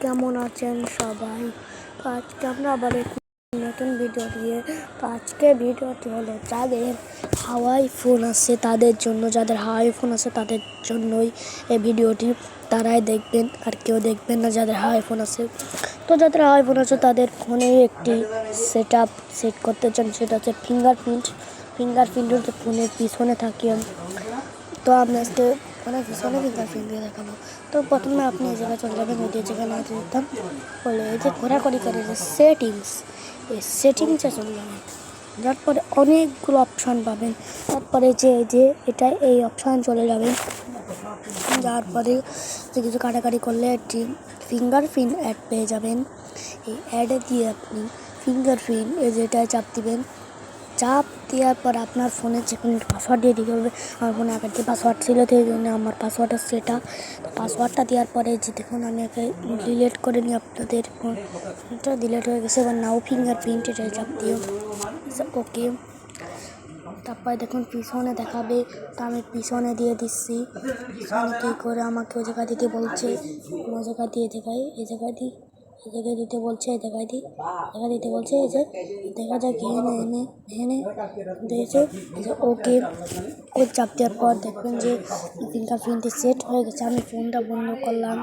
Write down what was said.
কেমন আছেন সবাই? তো আজকে আমরা আবার এক নতুন ভিডিও দিয়ে আজকে ভিডিওটি হলো যাদের হাওয়াই ফোন আছে তাদের জন্য, যাদের হাওয়াই ফোন আছে তাদের জন্যই এই ভিডিওটি। তারাই দেখবেন, আর কেউ দেখবেন না যাদের হাওয়াই ফোন আছে। তো যাদের হাওয়াই ফোন আছে তাদের ফোনে একটি সেট করতে চান, সেটা হচ্ছে ফিঙ্গারপ্রিন্ট হচ্ছে ফোনের পিছনে থাকে। তো আমি আজকে পিছনে ফিঙ্গারপ্রিন্ট দিয়ে দেখাবো। তো প্রথমে আপনি এই জায়গায় চলে যাবেন, এই যেখানে দিতাম বলে এই যে ঘোরাঘুরি করে যে এই সেটিংসে চলে যাবেন। তারপরে অনেকগুলো অপশান পাবেন, তারপরে এই অপশান চলে যাবেন। যার পরে কিছু কাটাকাটি করলে একটি ফিঙ্গারপ্রিন্ট অ্যাড পেয়ে যাবেন। এই অ্যাডে দিয়ে আপনি ফিঙ্গারপ্রিন্ট যেটায় চাপ দিবেন, চাপ দেওয়ার পর আপনার ফোনে যে কোনো পাসওয়ার্ড দিয়ে দিতে হবে। আমার ফোনে আগের পাসওয়ার্ড ছিল, সেই জন্য আমার পাসওয়ার্ড হচ্ছে এটা। তো পাসওয়ার্ডটা দেওয়ার পরে যে দেখুন আমি একে ডিলিট করে নিই, আপনাদের ফোনটা ডিলিট হয়ে গেছে। এবার নাও ফিঙ্গারপ্রিন্ট এটাই চাপ দিও, ওকে। তারপরে দেখুন পিছনে দেখাবে, তো আমি পিছনে দিয়ে দিচ্ছি। পিছনে কী করে আমাকে ওই জায়গা দিতে বলছে, কোনো জায়গা দিয়ে দেখাই, এই জায়গায় দিতে বলছে, এই জায়গা দিতে বলছে। এই যে দেখা যায় ঘেনে দিয়েছে, এই যে ওকে চাপ দেওয়ার পর দেখবেন যে ফিঙ্গারপ্রিন্টটি সেট হয়ে গেছে। আমি ফোনটা বন্ধ করলাম।